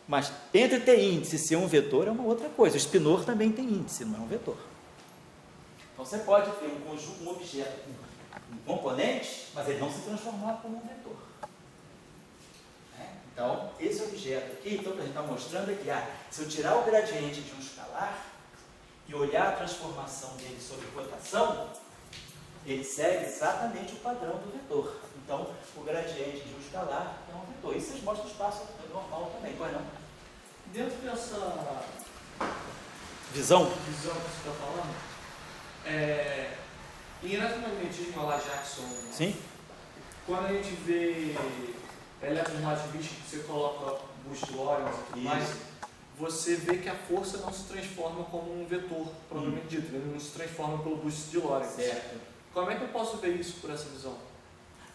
Mas entre ter índice e ser um vetor é uma outra coisa. O spinor também tem índice, não é um vetor. Então você pode ter um conjunto, um objeto com componentes, mas ele não se transformar como um vetor. Então, esse objeto aqui, então, que a gente está mostrando é que se eu tirar o gradiente de um escalar e olhar a transformação dele sobre rotação, ele segue exatamente o padrão do vetor. Então, o gradiente de um escalar é um vetor. Isso vocês mostram o espaço normal também, pois não? Dentro dessa visão que você está falando, em eletromagnetismo a la Jackson, sim? Quando a gente vê eletromagnetismo que você coloca Bush-Lorentz e tudo mais, você vê que a força não se transforma como um vetor, propriamente dito, ele não se transforma pelo Bush de Lorentz. Certo. Como é que eu posso ver isso por essa visão?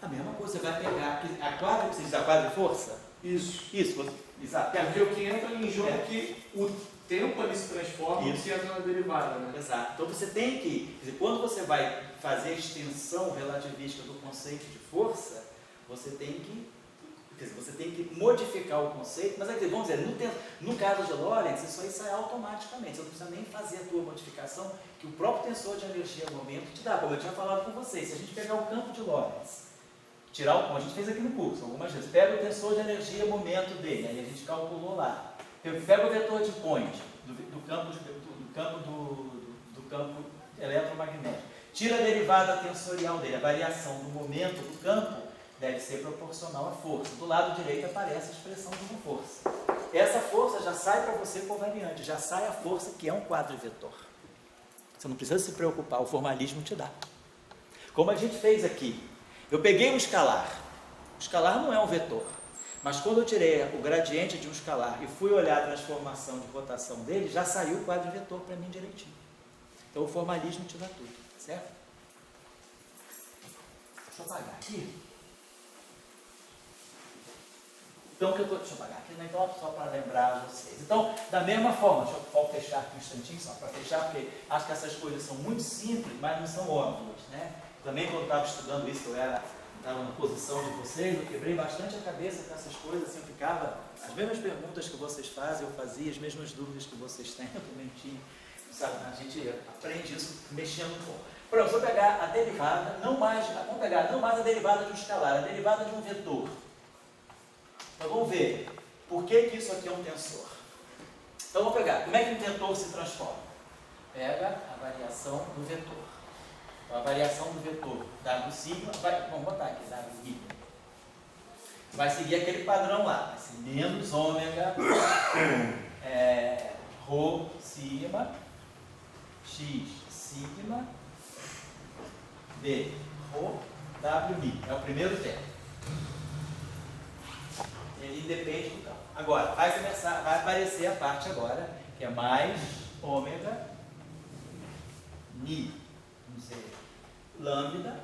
A mesma coisa, você vai pegar a quadra, que você diz a quadra de força? Isso. Exato. Porque o que entra em jogo é que o tempo ali se transforma e entra na derivada, né? Exato. Então você tem que, quer dizer, quando você vai fazer a extensão relativística do conceito de força, você tem que modificar o conceito, mas vamos dizer, no caso de Lorentz, isso aí sai automaticamente, você não precisa nem fazer a tua modificação, que o próprio tensor de energia momento te dá, como eu tinha falado com vocês. Se a gente pegar o campo de Lorentz, tirar o ponto, a gente fez aqui no curso algumas vezes, pega o tensor de energia momento dele, aí a gente calculou lá, pega o vetor de point do campo eletromagnético, tira a derivada tensorial dele, a variação do momento do campo deve ser proporcional à força. Do lado direito aparece a expressão de uma força. Essa força já sai para você covariante, já sai a força que é um quadrivetor. Você não precisa se preocupar, o formalismo te dá. Como a gente fez aqui, eu peguei um escalar. O escalar não é um vetor, mas quando eu tirei o gradiente de um escalar e fui olhar a transformação de rotação dele, já saiu o quadrivetor para mim direitinho. Então o formalismo te dá tudo, certo? Deixa eu apagar aqui. Então, deixa eu apagar aqui, né? Então, só para lembrar vocês. Então, da mesma forma, deixa eu fechar aqui um instantinho, só para fechar, porque acho que essas coisas são muito simples, mas não são óbvias, né? Também, quando eu estava estudando isso, eu estava na posição de vocês, eu quebrei bastante a cabeça com essas coisas, assim, eu ficava, as mesmas perguntas que vocês fazem, eu fazia, as mesmas dúvidas que vocês têm, eu também tinha, sabe? A gente aprende isso mexendo um pouco. Pronto, vou pegar a derivada, vamos pegar não mais a derivada de um escalar, a derivada de um vetor. Então vamos ver por que isso aqui é um tensor. Então vamos pegar, como é que um vetor se transforma? Pega a variação do vetor. Então a variação do vetor W sigma, vamos botar aqui, W sigma. Vai seguir aquele padrão lá, vai ser menos ômega, ρ sigma, x sigma, d ρ, W mi. É o primeiro termo. Ele independe do campo. Agora, vai aparecer a parte agora, que é mais ômega mi, vamos dizer, lambda,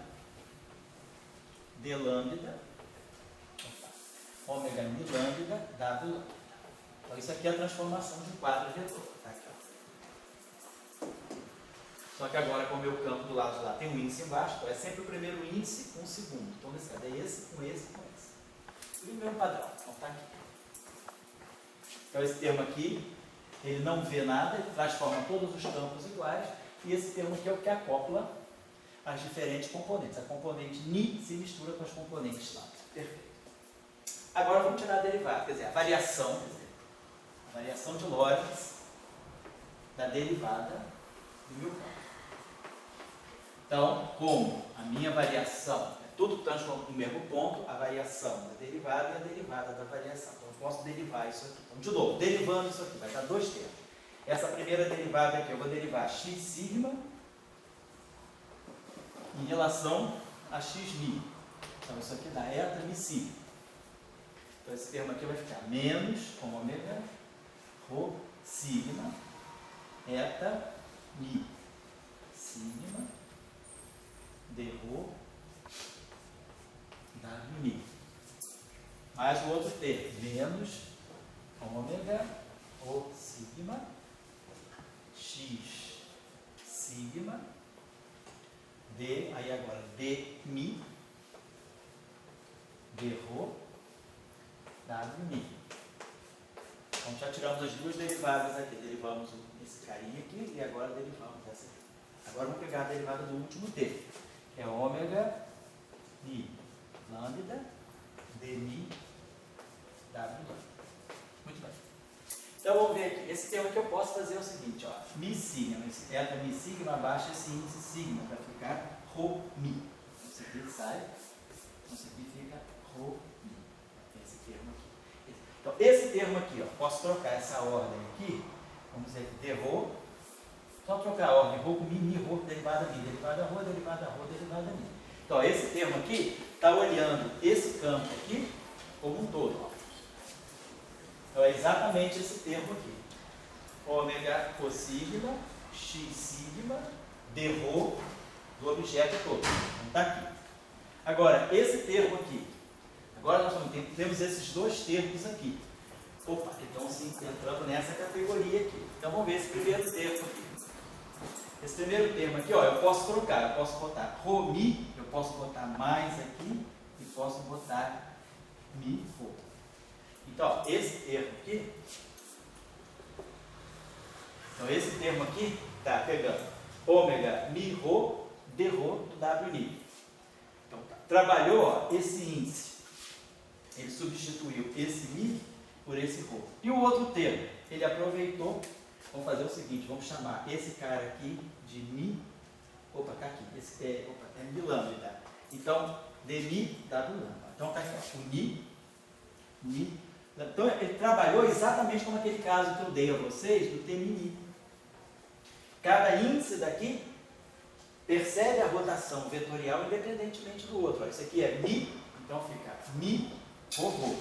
d lambda, ômega mi lambda, w lambda. Então isso aqui é a transformação de um quadro vetor. Tá aqui, ó. Só que agora, como o meu campo do lado de lá tem um índice embaixo, então é sempre o primeiro índice com o segundo. Então nesse caso é esse com esse com esse. E o mesmo padrão, então está aqui. Então esse termo aqui, ele não vê nada, ele transforma todos os campos iguais, e esse termo aqui é o que acopla as diferentes componentes. A componente ni se mistura com as componentes lambda. Perfeito. Agora vamos tirar a derivada, quer dizer, a variação de Lorentz da derivada do meu campo. Então, como a minha variação tudo transforma no mesmo ponto, a variação da derivada e a derivada da variação. Então, eu posso derivar isso aqui. Então, de novo, derivando isso aqui, vai dar dois termos. Essa primeira derivada aqui, eu vou derivar x sigma em relação a x mi. Então, isso aqui dá eta mi sigma. Então, esse termo aqui vai ficar menos ômega ρ sigma eta mi sigma d ρ W mi. Mais o outro termo, menos ômega ρ sigma x sigma d, aí agora d mi d ρ W mi. Então já tiramos as duas derivadas aqui. Derivamos esse carinha aqui e agora derivamos essa aqui. Agora vamos pegar a derivada do último termo, que é ômega mi lambda dmi w. Muito bem. Então vamos ver aqui. Esse termo aqui eu posso fazer o seguinte, ó. Mi sigma. Esse delta mi sigma abaixa esse índice sigma para ficar rho mi. Isso aqui sai. Isso aqui fica rho mi. Esse termo aqui. Então esse termo aqui, ó, posso trocar essa ordem aqui. Vamos dizer que de rho. Só trocar a ordem, rho com mi, rho, derivada mi, derivada rho, derivada mi. Então, esse termo aqui está olhando esse campo aqui como um todo. Ó. Então, é exatamente esse termo aqui. Ômega cossigma, x sigma, d rho do objeto todo. Então, está aqui. Agora, esse termo aqui. Agora, nós temos esses dois termos aqui. Opa, então, sim, entrando nessa categoria aqui. Então, vamos ver esse primeiro termo aqui. Esse primeiro termo aqui, ó, eu posso trocar, eu posso botar rho mi, eu posso botar mais aqui e posso botar mi rho. Então, ó, esse termo aqui está pegando ômega mi rho d rho do w ni. Então, tá. Trabalhou, ó, esse índice, ele substituiu esse mi por esse rho. E o outro termo, ele aproveitou. Vamos fazer o seguinte, vamos chamar esse cara aqui de mi, opa, tá aqui, esse é mi lambda. Então, de mi w lambda. Então, tá aqui, ó, o mi. Então, ele trabalhou exatamente como aquele caso que eu dei a vocês do T-mi. Cada índice daqui percebe a rotação vetorial independentemente do outro. Ó, isso aqui é mi, então fica mi, rho.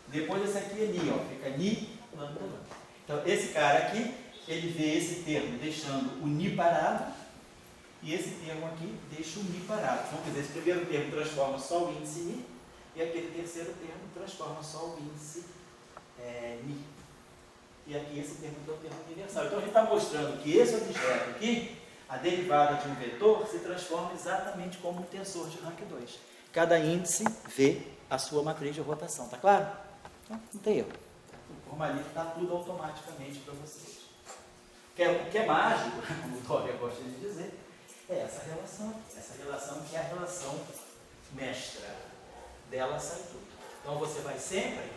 Depois esse aqui é ni, ó, fica ni, lambda, lambda. Então, esse cara aqui, ele vê esse termo deixando o ni parado, e esse termo aqui deixa o mi parado. Então, quer dizer, esse primeiro termo transforma só o índice ni, e aquele terceiro termo transforma só o índice ni. E aqui esse termo é o termo universal. Então, a gente está mostrando que esse objeto aqui, a derivada de um vetor, se transforma exatamente como um tensor de rank 2. Cada índice vê a sua matriz de rotação. Tá claro? Então, não tem erro. O formalito está tudo automaticamente para vocês. O que é mágico, como o Dória gosta de dizer, é essa relação que é a relação mestra. Dela sai tudo. Então você vai sempre,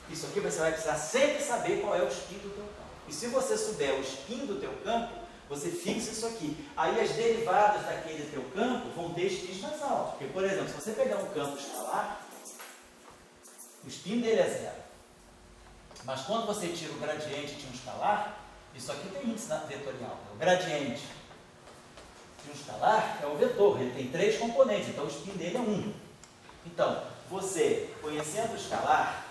isso aqui você vai precisar sempre saber qual é o spin do teu campo. E se você souber o spin do teu campo, você fixa isso aqui. Aí as derivadas daquele teu campo vão ter spins mais altos. Porque, por exemplo, se você pegar um campo escalar, o spin dele é zero. Mas quando você tira o gradiente de um escalar, isso aqui tem índice vetorial. O gradiente de um escalar é o vetor, ele tem 3 componentes, então o spin dele é 1. Então, você, conhecendo o escalar,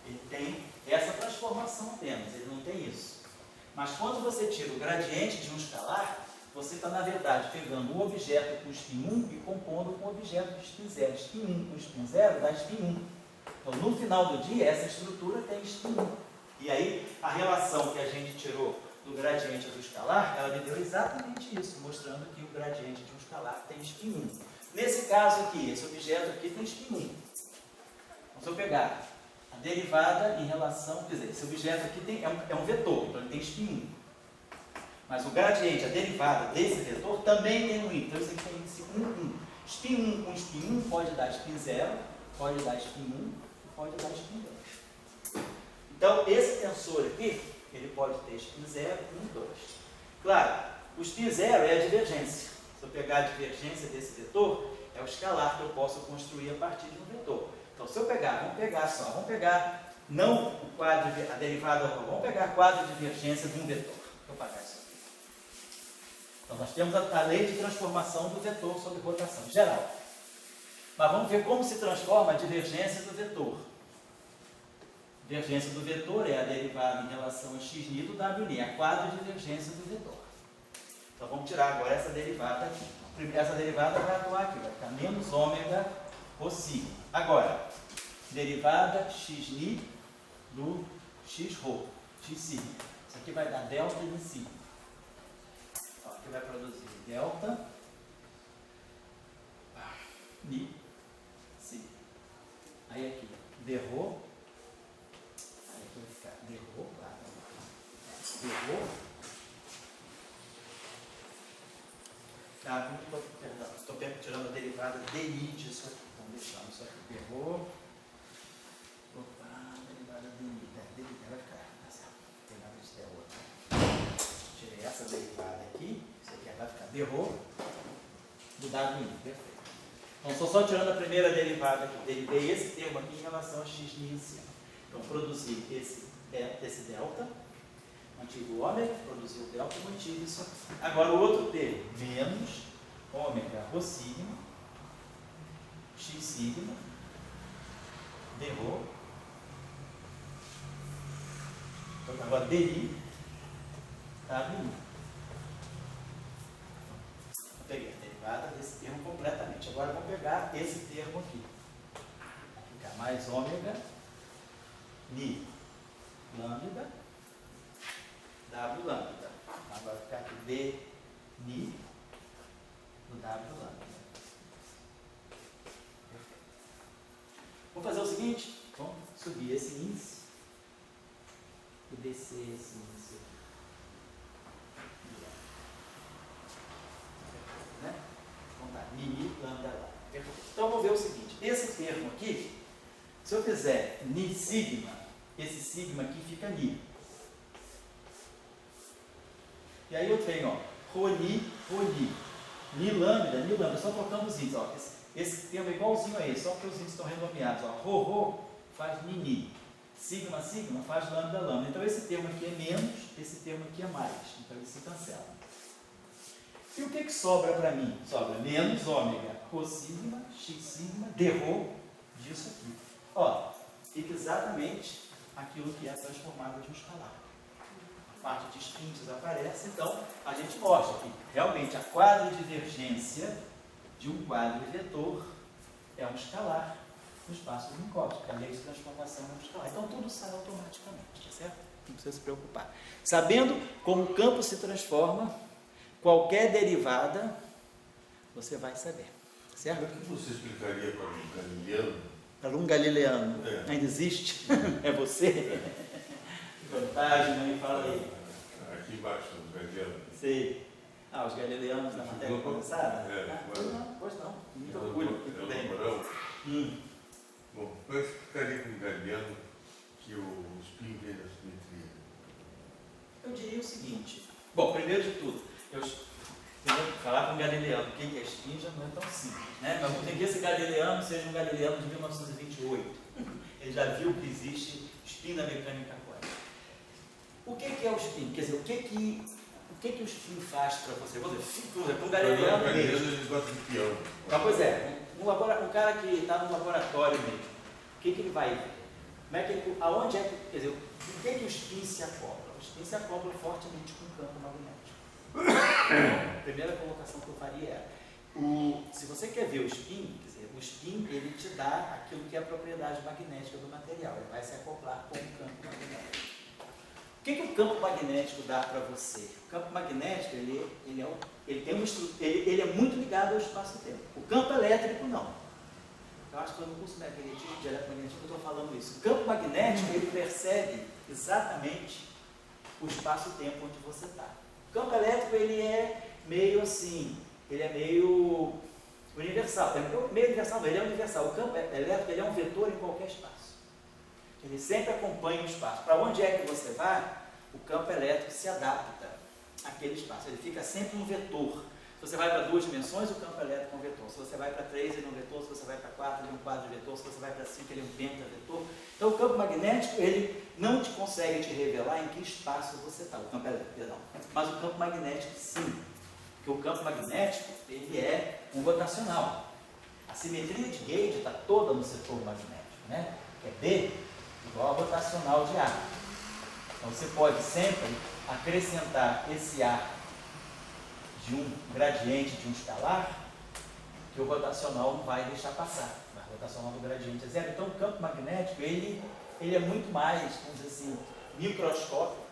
ele tem essa transformação apenas, ele não tem isso. Mas quando você tira o gradiente de um escalar, você está, na verdade, pegando um objeto com spin 1 e compondo com um objeto de spin 0. Spin 1 com spin 0 dá spin 1. Então, no final do dia, essa estrutura tem spin 1. E aí, a relação que a gente tirou do gradiente do escalar, ela me deu exatamente isso, mostrando que o gradiente de um escalar tem spin 1. Nesse caso aqui, esse objeto aqui tem spin 1. Então, se eu pegar a derivada em relação, quer dizer, esse objeto aqui é um vetor, então ele tem spin 1. Mas o gradiente, a derivada desse vetor, também tem um 1. Então, isso aqui tem índice 1, 1. Spin 1 com spin 1 pode dar spin 0, pode dar spin 1 e pode dar spin 2. Então, esse tensor aqui, ele pode ter spin 0, 1 e 2. Claro, o spin 0 é a divergência. Se eu pegar a divergência desse vetor, é o escalar que eu posso construir a partir de um vetor. Então, se eu pegar, vamos pegar não o quadro, a derivada, vamos pegar a quadro de divergência de um vetor. Deixa eu apagar isso aqui. Então, nós temos a lei de transformação do vetor sobre rotação geral. Mas vamos ver como se transforma a divergência do vetor. A divergência do vetor é a derivada em relação a x'ni do w'ni, a quadro de divergência do vetor. Então vamos tirar agora essa derivada aqui. Essa derivada vai atuar aqui, vai ficar menos ômega cossigma. Agora, derivada x'ni do x-rho, x sigma. Isso aqui vai dar delta de sigma. Então, aqui vai produzir delta ni sigma. Aí aqui, d rho. Aí aqui vai ficar d rho, claro. Estou tirando a derivada DI disso aqui. Então, deixando isso aqui. Errou. Opa, derivada DI. Derivada vai ficar. Tá certo. Derivada disso é outra. Tirei essa derivada aqui. Isso aqui vai ficar. Derrou. Do dado I. Perfeito. Então, estou só tirando a primeira derivada aqui. Derivei esse termo aqui em relação a x em cima. Então, produzi esse delta. Mantive o ômega, produziu o delta, mantive isso aqui. Agora o outro termo, menos ômega rho sigma, x sigma, d rho. Então, agora DI, WI. Eu peguei a derivada desse termo completamente. Agora vou pegar esse termo aqui. Vai ficar mais ômega, ni, lambda, W lambda. Agora vai ficar aqui D, ni, no W lambda. Vamos fazer o seguinte, vamos subir esse índice e descer esse índice aqui. Né? Vamos lá, ni, lambda lá. Então vamos ver o seguinte, esse termo aqui, se eu fizer ni sigma, esse sigma aqui fica ni. E aí eu tenho, ó, rho-ni, ni lambda, só trocando os índices, ó. Esse termo é igualzinho a esse, só que os índices estão renomeados, ó. Rho faz ni, sigma faz lambda. Então esse termo aqui é menos, esse termo aqui é mais, então eles se cancelam. E o que sobra para mim? Sobra menos ômega, rho sigma, x sigma, d rho, disso aqui. Ó, fica exatamente aquilo que é transformado de um escalar. Parte de spin desaparece, então a gente mostra que realmente a quadridivergência de um quadro vetor é um escalar no espaço de Minkowski, a lei de transformação é um escalar. Então tudo sai automaticamente, tá certo? Não precisa se preocupar. Sabendo como o campo se transforma, qualquer derivada você vai saber, certo? Como é que você explicaria para um galileano? Para um galileano, ainda existe? É você? Vantagem, mãe, fala aí. Aqui embaixo, os galileanos. Sei. Os galileanos da matéria condensada? Pois não. Muito orgulho. Bom, eu explicaria para um galileano que o spin vem da simetria. Eu diria o seguinte. Bom, primeiro de tudo, eu falar com um galileano o que é spin já não é tão simples, né? Mas tem que esse galileano seja um galileano de 1928. Ele já viu que existe spin na mecânica quântica. O que é o spin? Quer dizer, o que o spin faz para você? Vou dizer, para um galileano mesmo. Eles gostam de peão. Pois é, um cara que está no laboratório mesmo, o que ele vai ver? Aonde é que, quer dizer, o que o spin se acopla? O spin se acopla fortemente com o campo magnético. Então, a primeira colocação que eu faria é, se você quer ver o spin, quer dizer, o spin ele te dá aquilo que é a propriedade magnética do material, ele vai se acoplar com o campo magnético. O que o campo magnético dá para você? O campo magnético ele é muito ligado ao espaço-tempo. O campo elétrico não. Eu acho que no curso de eletromagnetismo eu estou falando isso. O campo magnético ele percebe exatamente o espaço-tempo onde você está. O campo elétrico ele é meio assim, ele é meio universal. Meio universal, ele é universal. O campo elétrico ele é um vetor em qualquer espaço. Ele sempre acompanha o espaço. Para onde é que você vai, o campo elétrico se adapta àquele espaço. Ele fica sempre um vetor. Se você vai para 2 dimensões, o campo elétrico é um vetor. Se você vai para 3, ele é um vetor. Se você vai para 4, ele é um quadrivetor. Se você vai para 5, ele é um pentavetor. Então, o campo magnético, ele não consegue te revelar em que espaço você está. O campo elétrico, perdão. Mas o campo magnético, sim. Porque o campo magnético, ele é um rotacional. A simetria de Gauge está toda no setor magnético, né? Que é B igual a rotacional de A. Então, você pode sempre acrescentar esse A de um gradiente de um escalar, que o rotacional não vai deixar passar. O rotacional do gradiente é zero. Então, o campo magnético, ele é muito mais, vamos dizer assim, microscópico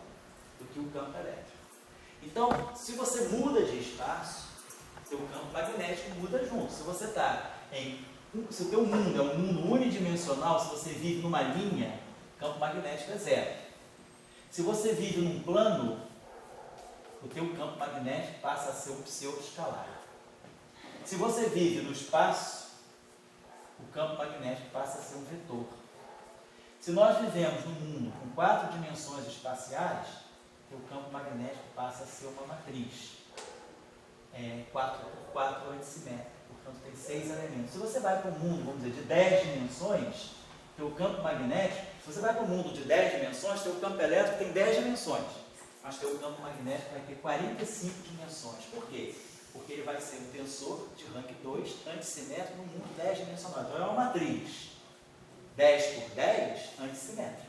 do que o campo elétrico. Então, se você muda de espaço, seu campo magnético muda junto. Se você está se o teu mundo é um mundo unidimensional, se você vive numa linha, o campo magnético é zero. Se você vive num plano, o teu campo magnético passa a ser o pseudo-escalar. se você vive no espaço, o campo magnético passa a ser um vetor. Se nós vivemos num mundo com 4 dimensões espaciais, o campo magnético passa a ser uma matriz. 4 por 4 antissimétrico, portanto tem 6 elementos. Se você vai para um mundo, vamos dizer, de 10 dimensões, teu campo magnético, se você vai para um mundo de 10 dimensões, teu campo elétrico tem 10 dimensões, mas teu campo magnético vai ter 45 dimensões. Por quê? Porque ele vai ser um tensor de rank 2, antissimétrico, num mundo 10 dimensional. Então é uma matriz 10 por 10 antissimétrica.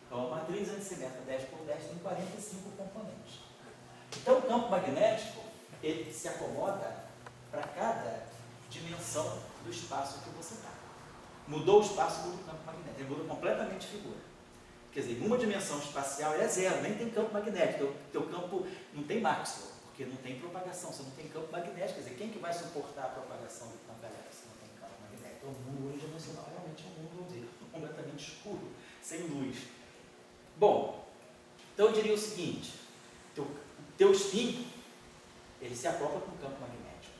Então a matriz antissimétrica 10 por 10 tem 45 componentes. Então o campo magnético, ele se acomoda para cada dimensão do espaço que você está. Mudou o espaço, muda o campo magnético. Ele muda completamente de figura. Quer dizer, em uma dimensão espacial ele é zero, nem tem campo magnético. Teu campo não tem Maxwell, porque não tem propagação, você não tem campo magnético. Quer dizer, quem que vai suportar a propagação do campo elétrico se não tem campo magnético? Então, o mundo unidimensional realmente é um mundo completamente escuro, sem luz. Bom, então eu diria o seguinte, teu spin, ele se acopla com o campo magnético.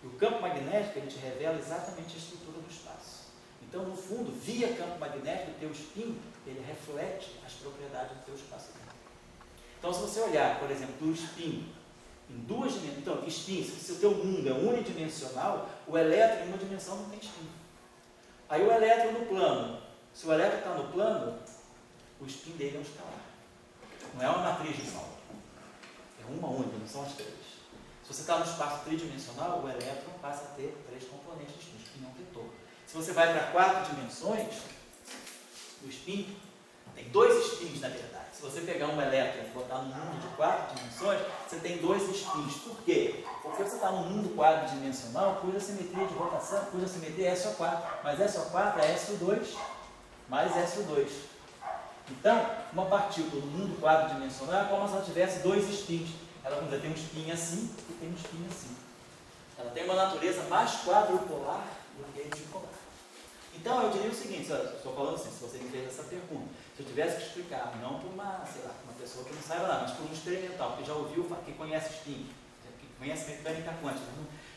E o campo magnético, ele te revela exatamente a estrutura do espaço. Então, no fundo, via campo magnético, o teu spin, ele reflete as propriedades do teu espaço-tempo. Então, se você olhar, por exemplo, do spin em 2 dimensões, então, spin, se o teu mundo é unidimensional, o elétron em uma dimensão não tem spin. Aí o elétron no plano, se o elétron está no plano, o spin dele é um escalar. Não é uma matriz de Sol. É uma única, não são as 3. Se você está no espaço tridimensional, o elétron passa a ter 3 componentes de spin. O spin é um vetor. Se você vai para 4 dimensões, o spin tem 2 spins, na verdade. Se você pegar um elétron e botar num mundo de 4 dimensões, você tem 2 spins. Por quê? Porque você está num mundo quadridimensional cuja simetria de rotação, cuja simetria é SO4. Mas SO4 é SO2 mais SO2. Então, uma partícula no mundo quadridimensional é como se ela tivesse 2 spins. Ela, vamos dizer, tem um spin assim e tem um spin assim. Ela tem uma natureza mais quadrupolar do que dipolar. Então, eu diria o seguinte, estou falando assim, se você me fez essa pergunta, se eu tivesse que explicar, não para uma, sei lá, uma pessoa que não saiba nada, mas para um experimental, que já ouviu, que conhece spin, que conhece mecânica quântica,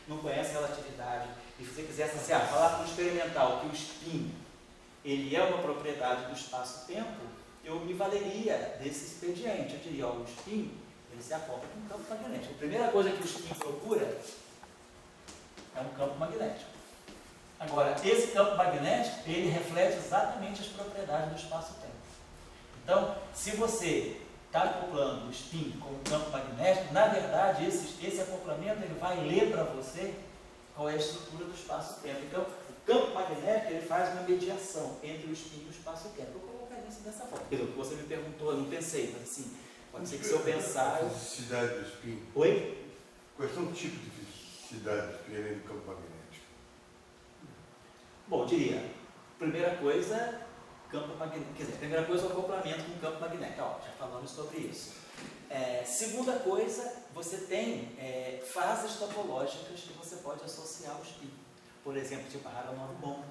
não conhece relatividade, e se você quisesse assim, falar para um experimental que o spin, ele é uma propriedade do espaço-tempo, eu me valeria desse expediente. Eu diria, o spin, ele se acopla com um campo magnético. A primeira coisa que o spin procura é um campo magnético. Agora, esse campo magnético, ele reflete exatamente as propriedades do espaço-tempo. Então, se você está acoplando o spin com o campo magnético, na verdade, esse acoplamento ele vai ler para você qual é a estrutura do espaço-tempo. Então, o campo magnético ele faz uma mediação entre o spin e o espaço-tempo. Eu colocaria isso dessa forma. Quer dizer, o que você me perguntou, eu não pensei, mas assim, pode ser que se eu pensar... A fisicidade do spin. Oi? Quais são os tipos de fisicidade do spin além do campo magnético? Bom, eu diria, primeira coisa, campo magnético, quer dizer, primeira coisa, o acoplamento com o campo magnético. Já falamos sobre isso. Segunda coisa, você tem fases topológicas que você pode associar ao spin. Por exemplo, tipo a Aharonov-Bohm.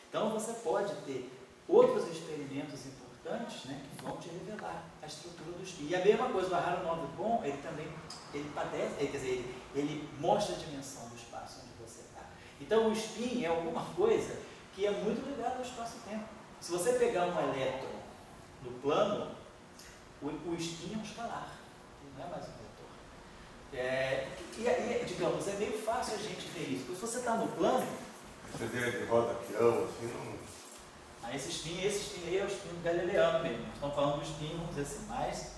Então, você pode ter outros experimentos importantes, né, que vão te revelar a estrutura do spin. E a mesma coisa do Aharonov-Bohm, ele também ele mostra a dimensão do espaço onde você está. Então, o spin é alguma coisa que é muito ligada ao espaço-tempo. Se você pegar um elétron no plano, o spin é um escalar, não é mais um vetor. Digamos, é meio fácil a gente ver isso, porque se você está no plano... Essa ideia de roda peão, assim, não... Esse spin aí é o spin galileano mesmo. Estamos falando do spin, vamos dizer assim, mais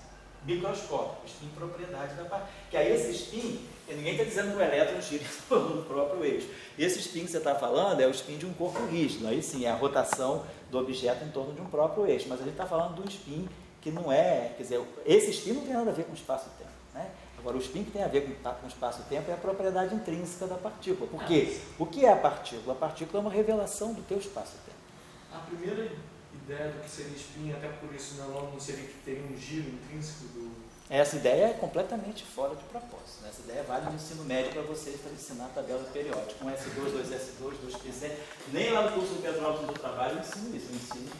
microscópico, spin propriedade da parte. Que aí esse spin, ninguém está dizendo que o elétron gira no próprio eixo. Esse spin que você está falando é o spin de um corpo rígido. Aí sim, é a rotação do objeto em torno de um próprio eixo. Mas a gente está falando de um spin que não é... Quer dizer, esse spin não tem nada a ver com o espaço-tempo, né? Agora, o spin que tem a ver com o espaço-tempo é a propriedade intrínseca da partícula. Por quê? O que é a partícula? A partícula é uma revelação do teu espaço-tempo. A primeira ideia do que seria spin, até por isso não seria que teria um giro intrínseco do... Essa ideia é completamente fora de propósito. Essa ideia vale no ensino médio para vocês, para ensinar a tabela periódica. 1S2, 2S2, 2P7. Nem lá no curso do Petrópolis do Trabalho eu ensino isso. Eu ensino.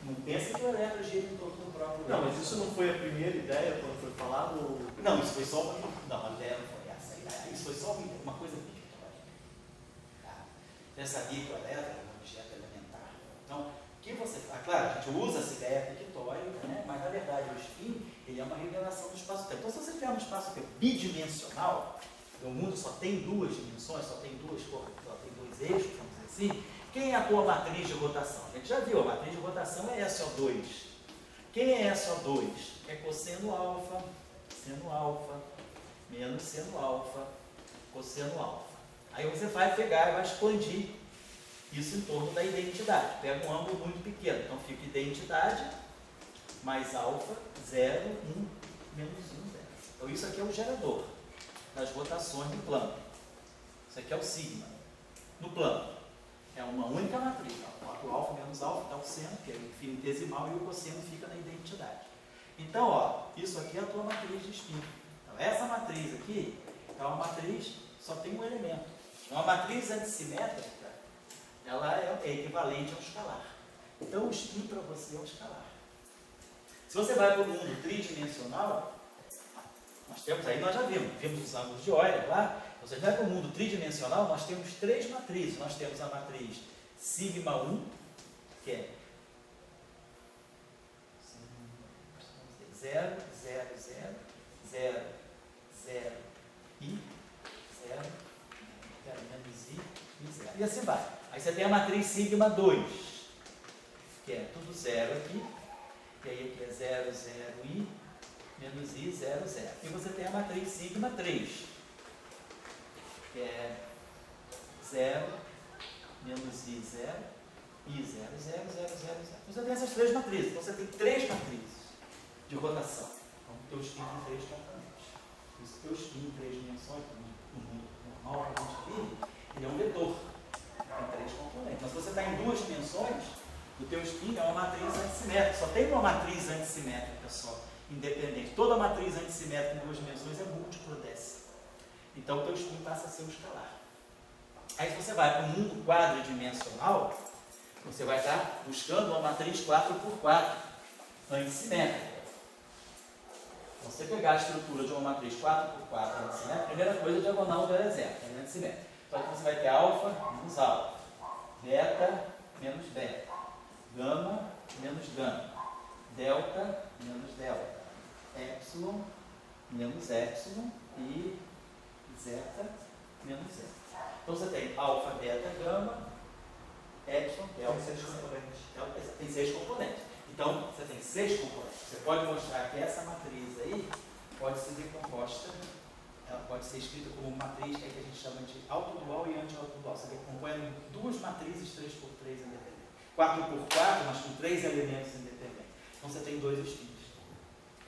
Não pensa que o elétron gira em torno do próprio... Não, mas isso não foi a primeira ideia quando foi falado? Não, isso foi só uma... Não, a ideia não foi essa. Isso foi só uma coisa pictórica. Você sabia que o elétron é um objeto elementar? Então, o que você faz? Claro, a gente usa essa ideia pictórica, né? Mas na verdade o spin ele é uma revelação do espaço-tempo. Então, se você tiver um espaço-tempo bidimensional, o mundo só tem duas dimensões, só tem dois eixos, vamos dizer assim, quem é a tua matriz de rotação? A gente já viu, a matriz de rotação é SO2. Quem é SO2? É cosseno alfa, menos seno alfa, cosseno alfa. Aí você vai pegar e vai expandir isso em torno da identidade. Pega um ângulo muito pequeno. Então fica identidade mais alfa, 0, 1, menos 1, 0. Então isso aqui é o gerador das rotações do plano. Isso aqui é o sigma. No plano. É uma única matriz. O alfa menos alfa dá o seno, que é infinitesimal, e o cosseno fica na identidade. Então, ó, isso aqui é a tua matriz de spin. Então, essa matriz aqui é uma matriz, só tem um elemento. Uma matriz antissimétrica, ela é equivalente ao escalar. Então, o spin para você é o escalar. Se você vai para o mundo tridimensional, nós temos, aí nós já vimos os ângulos de Euler lá. Você vai para o mundo tridimensional, nós temos três matrizes. Nós temos a matriz sigma 1, que é 0, 0, 0, 0, 0, I, 0, menos I e 0. E assim vai. Aí você tem a matriz sigma 2, que é tudo 0 aqui. E aí aqui é 0, 0, I, menos I, 0, 0. E você tem a matriz sigma 3, que é 0, menos I, 0, I, 0, 0, 0, 0, 0. Você tem essas três matrizes. Então você tem três matrizes de rotação. Então o teu spin tem três componentes. Por isso que o teu spin em três dimensões, no mundo normal que a gente vive, ele é um vetor. Tem três componentes. Mas se você está em duas dimensões, o teu spin é uma matriz antissimétrica. Só tem uma matriz antissimétrica só, independente. Toda matriz antissimétrica em duas dimensões é múltiplo dessa. Então o teu spin passa a ser um escalar. Aí se você vai para o mundo quadridimensional, você vai estar buscando uma matriz 4x4 antissimétrica. Então, se você pegar a estrutura de uma matriz 4x4 antissimétrica, a primeira coisa é a diagonal dela é zero, é antissimétrica. Então aqui você vai ter alfa menos alfa, beta menos beta, gama menos gama, delta menos delta, epsilon menos epsilon e zeta menos zeta. Então você tem alfa, beta, gama, epsilon, delta. Tem seis componentes. Então você tem seis componentes. Você pode mostrar que essa matriz aí pode ser decomposta, ela pode ser escrita como matriz que a gente chama de autodual e anti-autodual. Você decompõe duas matrizes 3x3 independentes. 4x4, mas com três elementos independentes. Então você tem dois spins.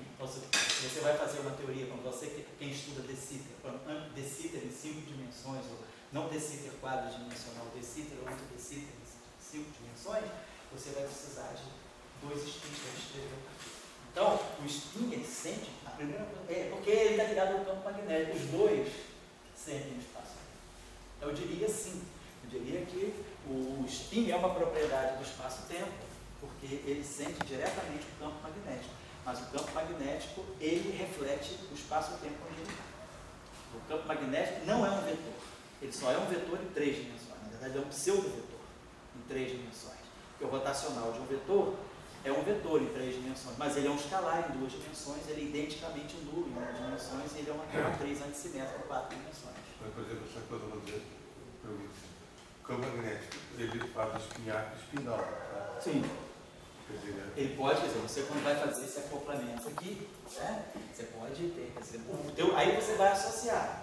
Então, se você vai fazer uma teoria, como você, quem estuda De Sitter em 5 dimensões, ou não De Sitter quadridimensional, De Sitter ou anti-De Sitter em 5 dimensões, você vai precisar de dois spins para escrever o capítulo. Então, o spin, ele sente, a primeira coisa, porque ele está ligado ao campo magnético, os dois sentem o espaço. Então, eu diria sim, eu diria que o spin é uma propriedade do espaço-tempo, porque ele sente diretamente o campo magnético. Mas o campo magnético, ele reflete o espaço-tempo onde ele está. O campo magnético não é um vetor. Ele só é um vetor em três dimensões. Na verdade, é um pseudo-vetor em três dimensões. Porque o rotacional de um vetor é um vetor em três dimensões, mas ele é um escalar em duas dimensões, ele é identicamente um nulo em duas dimensões e ele é uma matriz antissimétrica em quatro dimensões. Mas, por exemplo, essa coisa, eu vou dizer, o campo magnético, ele faz espinhar espinal. Tá? Sim. Quer dizer, ele pode, quer dizer, você quando vai fazer esse acoplamento aqui, né, você pode ter, quer dizer, aí você vai associar.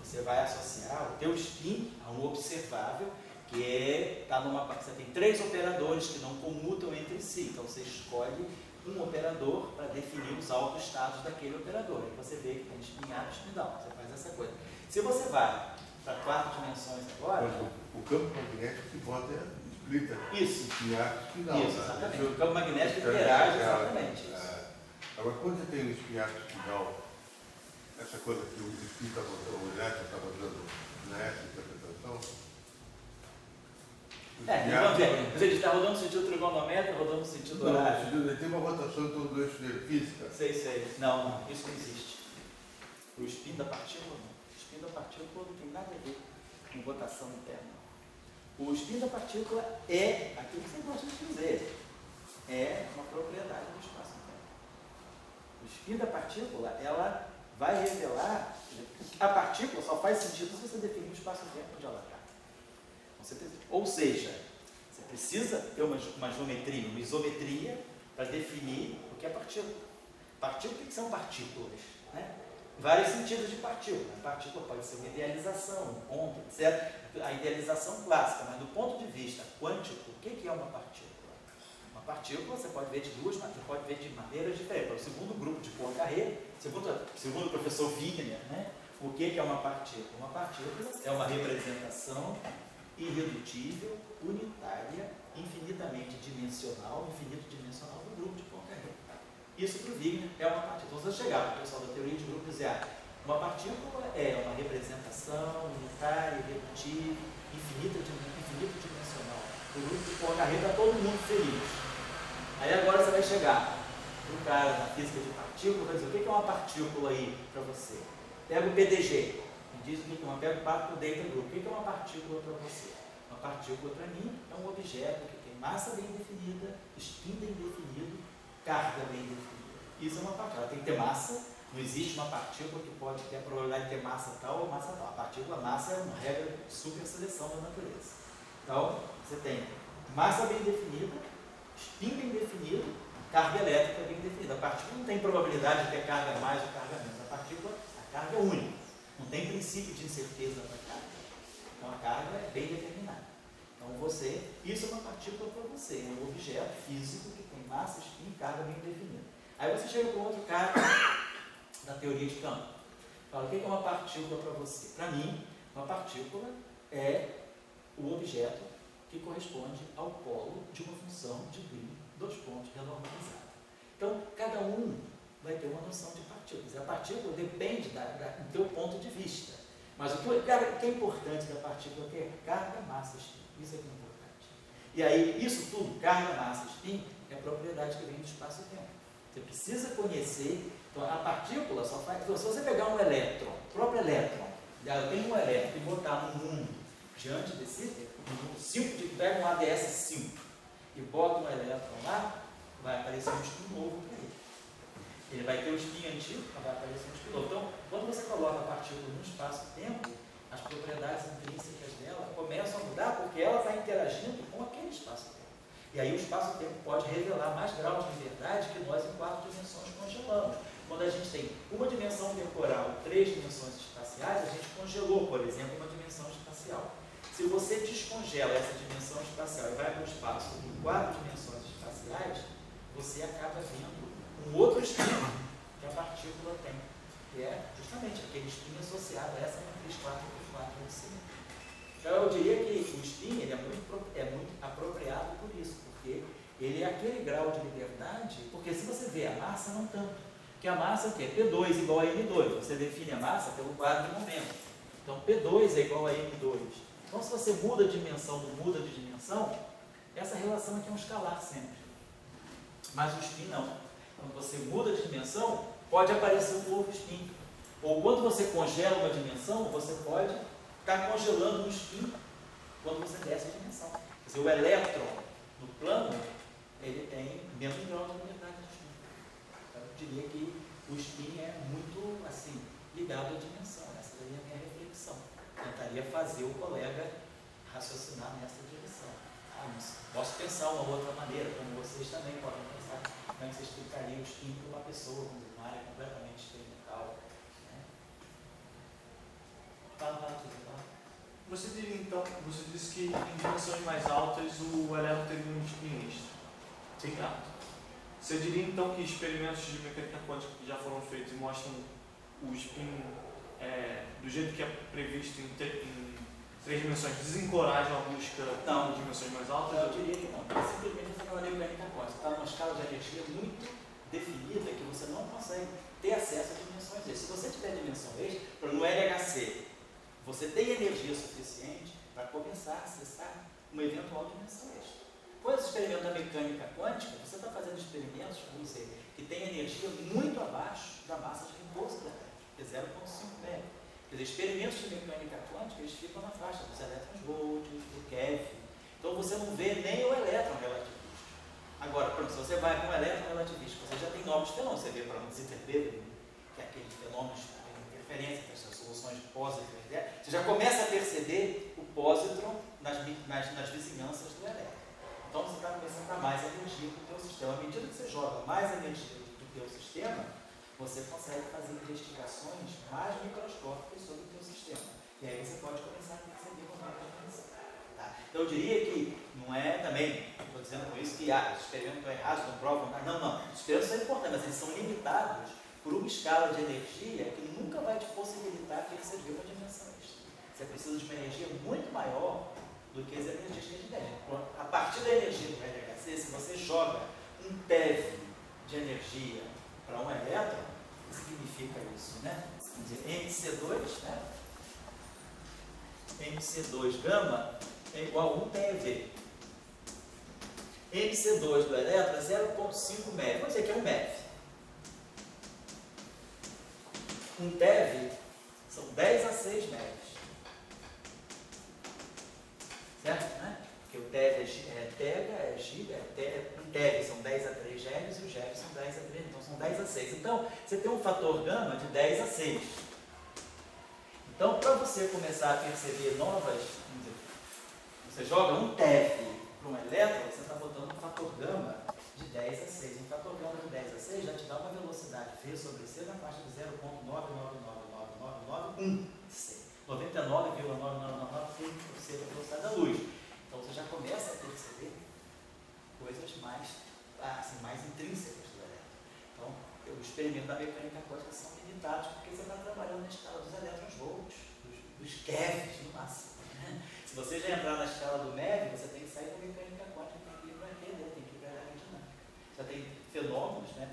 Você vai associar o teu spin a um observável que está você tem três operadores que não comutam entre si, então você escolhe um operador para definir os autoestados daquele operador, e você vê que tem espinhado e espinal, você faz essa coisa. Se você vai para quatro dimensões agora... o campo magnético que bota explica isso. Espinhar e espinal. Isso, exatamente. O campo magnético interage exatamente isso. Agora, quando você tem o espinhar e espinal, essa coisa que o espírito o elétron estava dando nessa interpretação, então, você está rodando no sentido trigonométrico, rodando no sentido horário. Ele tem uma rotação em torno do eixo dele, física. Sei. Não, isso não existe. O spin da partícula não. O spin da partícula não tem nada a ver com rotação interna. O spin da partícula é aquilo que você gosta de dizer, é uma propriedade do espaço-tempo. O spin da partícula, ela vai revelar, a partícula só faz sentido se você definir o espaço-tempo onde ela está. Ou seja, você precisa ter uma geometria, uma isometria para definir o que é partícula. Partícula, o que são partículas? Né? Vários sentidos de partícula. A partícula pode ser uma idealização, um ponto, etc. A idealização clássica, mas do ponto de vista quântico, o que é uma partícula? Uma partícula você pode ver de maneiras diferentes. O segundo grupo de Poincaré, segundo o professor Wigner, né? O que é uma partícula? Uma partícula é uma representação irredutível, unitária, infinitamente dimensional, infinito dimensional do grupo de Poincaré. Isso para o Wigner é uma partícula. Então, se você chegar para o pessoal da teoria de grupo e dizer, uma partícula é uma representação unitária, irredutível, infinito dimensional. O grupo de Poincaré está todo mundo feliz. Aí agora você vai chegar para o cara da física de partícula e vai dizer, o que é uma partícula aí para você? Pega o PDG, me diz o que é uma, pega o Particle Data Group. O que é uma partícula para você? Uma partícula para mim é um objeto que tem massa bem definida, spin bem definido, carga bem definida. Isso é uma partícula. Ela tem que ter massa. Não existe uma partícula que pode ter a probabilidade de ter massa tal ou massa tal. A partícula, massa é uma regra de super seleção da natureza. Então, você tem massa bem definida, spin bem definido, carga elétrica bem definida. A partícula não tem probabilidade de ter carga mais ou carga menos. A partícula, a carga é única. Não tem princípio de incerteza para a carga. Então, a carga é bem determinada. Então, isso é uma partícula para você. É um objeto físico que tem massa, spin e carga bem definida. Aí você chega com outro cara da teoria de campo. Fala, o que é uma partícula para você? Para mim, uma partícula é o objeto que corresponde ao polo de uma função de Green, dois pontos, renormalizada. Então, cada um vai ter uma noção de partículas. A partícula depende do teu ponto de vista. Mas o que é importante da partícula é carga, massa, spin. Isso é que é importante. E aí, isso tudo, carga, massa, spin, é propriedade que vem do espaço-tempo. Você precisa conhecer. Então, a partícula só faz. Se você pegar um elétron, o próprio elétron, eu tenho um elétron e botar no mundo diante desse, pega um ADS 5 e bota um elétron lá, vai aparecer um spin novo para ele. Ele vai ter o spin antigo, vai aparecer um spin novo. Então, quando você coloca a partícula no espaço-tempo, as propriedades intrínsecas dela começam a mudar porque ela está interagindo com aquele espaço-tempo. E aí o espaço-tempo pode revelar mais graus de liberdade que nós em 4 dimensões congelamos. Quando a gente tem uma dimensão temporal e 3 dimensões espaciais, a gente congelou, por exemplo, uma dimensão espacial. Se você descongela essa dimensão espacial e vai para o espaço em 4 dimensões espaciais, você acaba vendo um outro spin que a partícula tem, que é justamente aquele spin associado a essa matriz 4x4 de cima. Então eu diria que o spin ele é muito apropriado por isso, porque ele é aquele grau de liberdade, porque se você vê a massa, não tanto. Porque a massa é o quê? P2 igual a M2. Você define a massa pelo quadro de momento. Então P2 é igual a M2. Então se você muda a dimensão, não muda de dimensão, essa relação aqui é um escalar sempre. Mas o spin não. Quando você muda de dimensão, pode aparecer um novo spin. Ou quando você congela uma dimensão, você pode estar congelando um spin quando você desce a dimensão. Quer dizer, o elétron no plano, ele tem menos grau de liberdade de spin. Então, eu diria que o spin é muito, assim, ligado à dimensão. Essa daí é a minha reflexão. Tentaria fazer o colega raciocinar nessa direção. Posso pensar uma outra maneira, como vocês também podem pensar, como é que você explicaria o spin para uma pessoa, uma área completamente experimental. Né? Fala. Você diria então, você disse que em dimensões mais altas o elétron teria um spin extra. Sim. Você diria então que experimentos de mecânica quântica que já foram feitos e mostram o spin do jeito que é previsto em 3 dimensões desencorajam a busca em dimensões mais altas? Eu diria que não. Simplesmente você trabalha em mecânica quântica. Está numa escala de energia muito definida que você não consegue ter acesso a dimensões extras. Se você tiver dimensão extra, no LHC, você tem energia suficiente para começar a acessar uma eventual dimensão extra. Quando você experimenta a mecânica quântica, você está fazendo experimentos, vamos dizer, que tem energia muito abaixo da massa de repouso da Terra, que é 0,5 MeV. Quer Quer dizer, experimentos de mecânica quântica, eles ficam na faixa dos elétrons-volts, do keV. Então você não vê nem o elétron relativista. Agora, por exemplo, se você vai com o elétron relativista, você já tem novos fenômenos. Você vê para um desinterferência, que é aquele fenômeno de interferência entre as soluções de pósitron e elétron. Você já começa a perceber o pósitron nas vizinhanças do elétron. Então você está começando a dar mais energia para o teu sistema. À medida que você joga mais energia para o teu sistema, você consegue fazer investigações mais microscópicas sobre o teu sistema. E aí você pode começar a perceber o momento de atenção. Tá? Então eu diria que não é também, estou dizendo com isso que os experimentos estão errados, não provam nada. Não. Os experimentos são importantes, mas eles são limitados por uma escala de energia que nunca vai te possibilitar perceber uma dimensão extra. Você precisa de uma energia muito maior do que as energias que a gente tem. A partir da energia do LHC, se você joga um TeV de energia para um elétron, o que significa isso, né? Quer dizer, MC2, né? MC2 gama é igual a 1 TeV. MC2 do elétron é 0,5 MeV. Vamos dizer que é 1 MeV. 1 TeV são 10 a 6 MeVs. Certo? Né? Porque o TeV é tega, é giga, um TeV são 10 a 3 GeVs e os GeVs são 10 a 3, então são 10 a 6. Então, você tem um fator gama de 10 a 6. Então, para você começar a perceber novas, você joga um TeV para um elétron, você está botando um fator gama de 10 a 6. Um fator gama de 10 a 6 já te dá uma velocidade V sobre C na faixa de 0,999991C. 99,9999% da velocidade da luz. Então você já começa a perceber coisas mais intrínsecas do elétron. Então, o experimento da mecânica quântica são limitados porque você está trabalhando na escala dos elétrons-volts, dos keVs no máximo. Né? Se você já entrar na escala do MeV, você tem que sair da mecânica quântica, tem que ir para a QD, tem que ir para a aerodinâmica. Já tem fenômenos, né,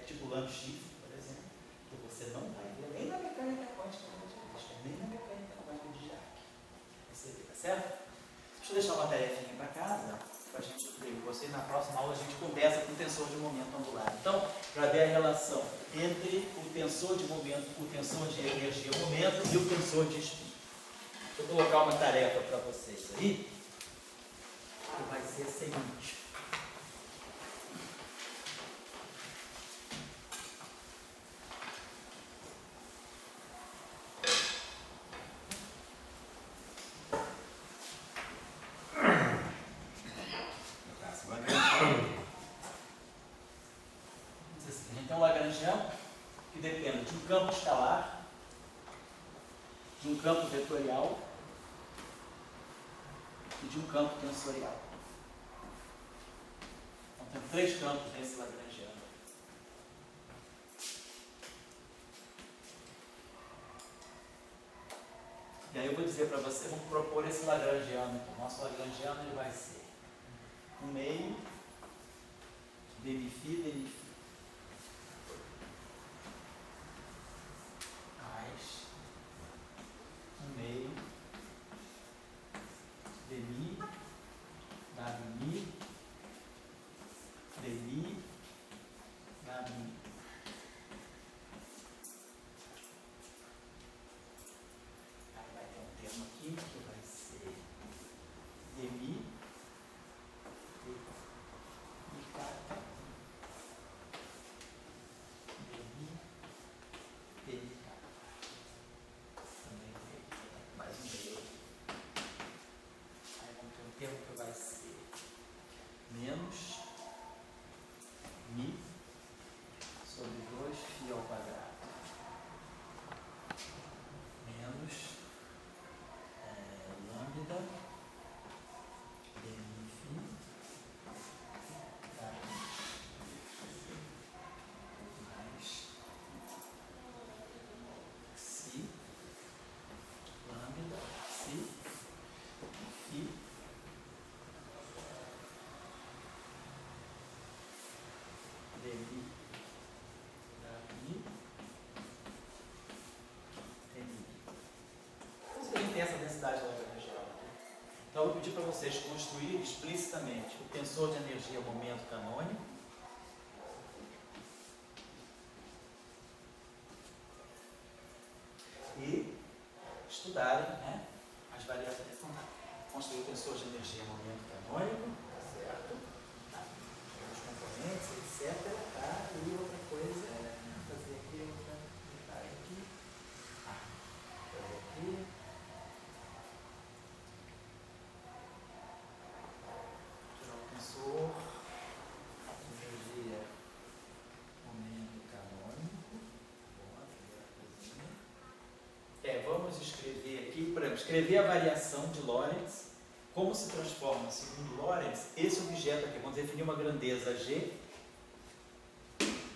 tipo lamp shift, por exemplo, que você não vai ver nem na mecânica quântica relativista, nem na mecânica quântica de Dirac. Você vê, tá certo? Deixa eu deixar uma tarefinha para casa, para a gente ver com você. Na próxima aula a gente conversa com o tensor de momento angular. Então, para ver a relação entre o tensor de momento, o tensor de energia momento e o tensor de spin. Deixa eu colocar uma tarefa para vocês aí, que vai ser a seguinte. A gente tem um lagrangiano que depende de um campo escalar, de um campo vetorial e de um campo tensorial. Então tem 3 campos nesse lagrangiano. E aí eu vou dizer para você, vamos propor esse lagrangiano aqui. O nosso lagrangiano ele vai ser um meio dmi-φ mais um meio dmi wmi dmi wmi. Aí vai ter um termo aqui que vai ser dmi também tem mais um meio. Aí vamos ter um termo que vai ser menos mi sobre 2φ ao quadrado menos lambda dmi-φ mais si lambda si φ dmi wmi dmi. Então, se a gente tem essa densidade lagrangiana aqui, então eu vou pedir para vocês construir explicitamente o tensor de energia momento canônico e estudarem, né, as variações. Construir o tensor de energia momento canônico, tá certo? Tá. Os componentes, etc. Tá? E outra coisa é fazer aqui outra detalhe aqui. Fazer aqui. Tirar o tensor de energia momento canônico. Boa, primeira coisinha. Vamos escrever aqui, por exemplo, escrever a variação de Lorentz, como se transforma segundo Lorentz esse objeto aqui. Vamos definir uma grandeza G.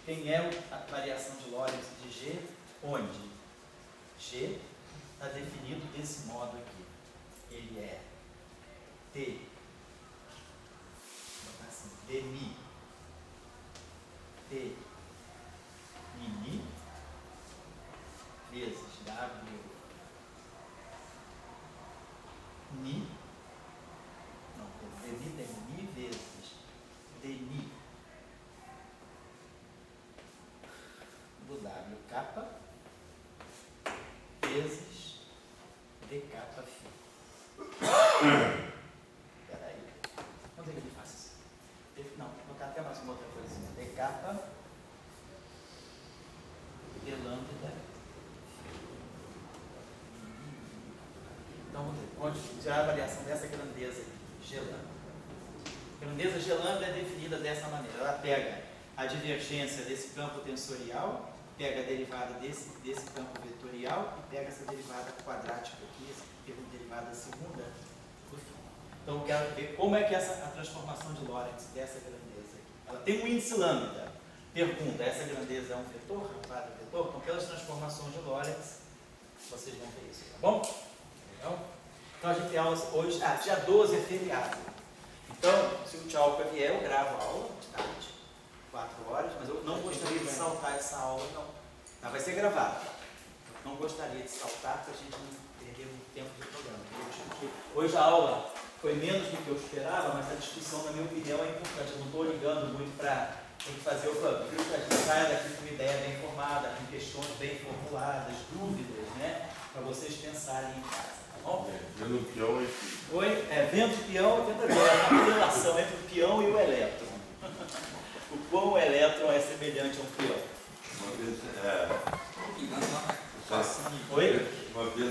Quem é a variação de Lorentz de G? Onde G está definido desse modo aqui. Ele é T, vou botar assim, dmi, T, mini, vezes W, ni, não, dmi tem mi vezes dni do W capa vezes d capa φ. Espera aí. Vamos ver que ele faz isso. Não, vou botar até mais uma outra coisinha. D capa d lambda. Então, vamos tirar a variação dessa grandeza aqui, G lambda. A grandeza G lambda é definida dessa maneira. Ela pega a divergência desse campo tensorial, pega a derivada desse campo vetorial e pega essa derivada quadrática aqui, essa derivada segunda do fim. Então, eu quero ver como é que a transformação de Lorentz dessa grandeza aqui. Ela tem um índice lambda. Pergunta, essa grandeza é um vetor, um quadro vetor? Então, pelas transformações de Lorentz, vocês vão ver isso, tá bom? Legal? Então, a gente tem aulas hoje, dia 12 é feriado. Então, se o Tchauca vier, eu gravo a aula de tarde, 4 horas, mas eu não gostaria de saltar essa aula, não. Tá, vai ser gravado. Eu não gostaria de saltar para a gente não perder muito tempo de programa. Hoje a aula foi menos do que eu esperava, mas a discussão, na minha opinião, é importante. Eu não estou ligando muito para fazer o plano. Eu quero que a gente saia daqui com uma ideia bem formada, com questões bem formuladas, dúvidas, né? Para vocês pensarem em casa, tá bom? Vendo peão e... Oi? Vento, peão e vento agora. É uma relação entre o peão e o elétron. O quão o elétron é semelhante a um peão. Uma vez, Oi? uma vez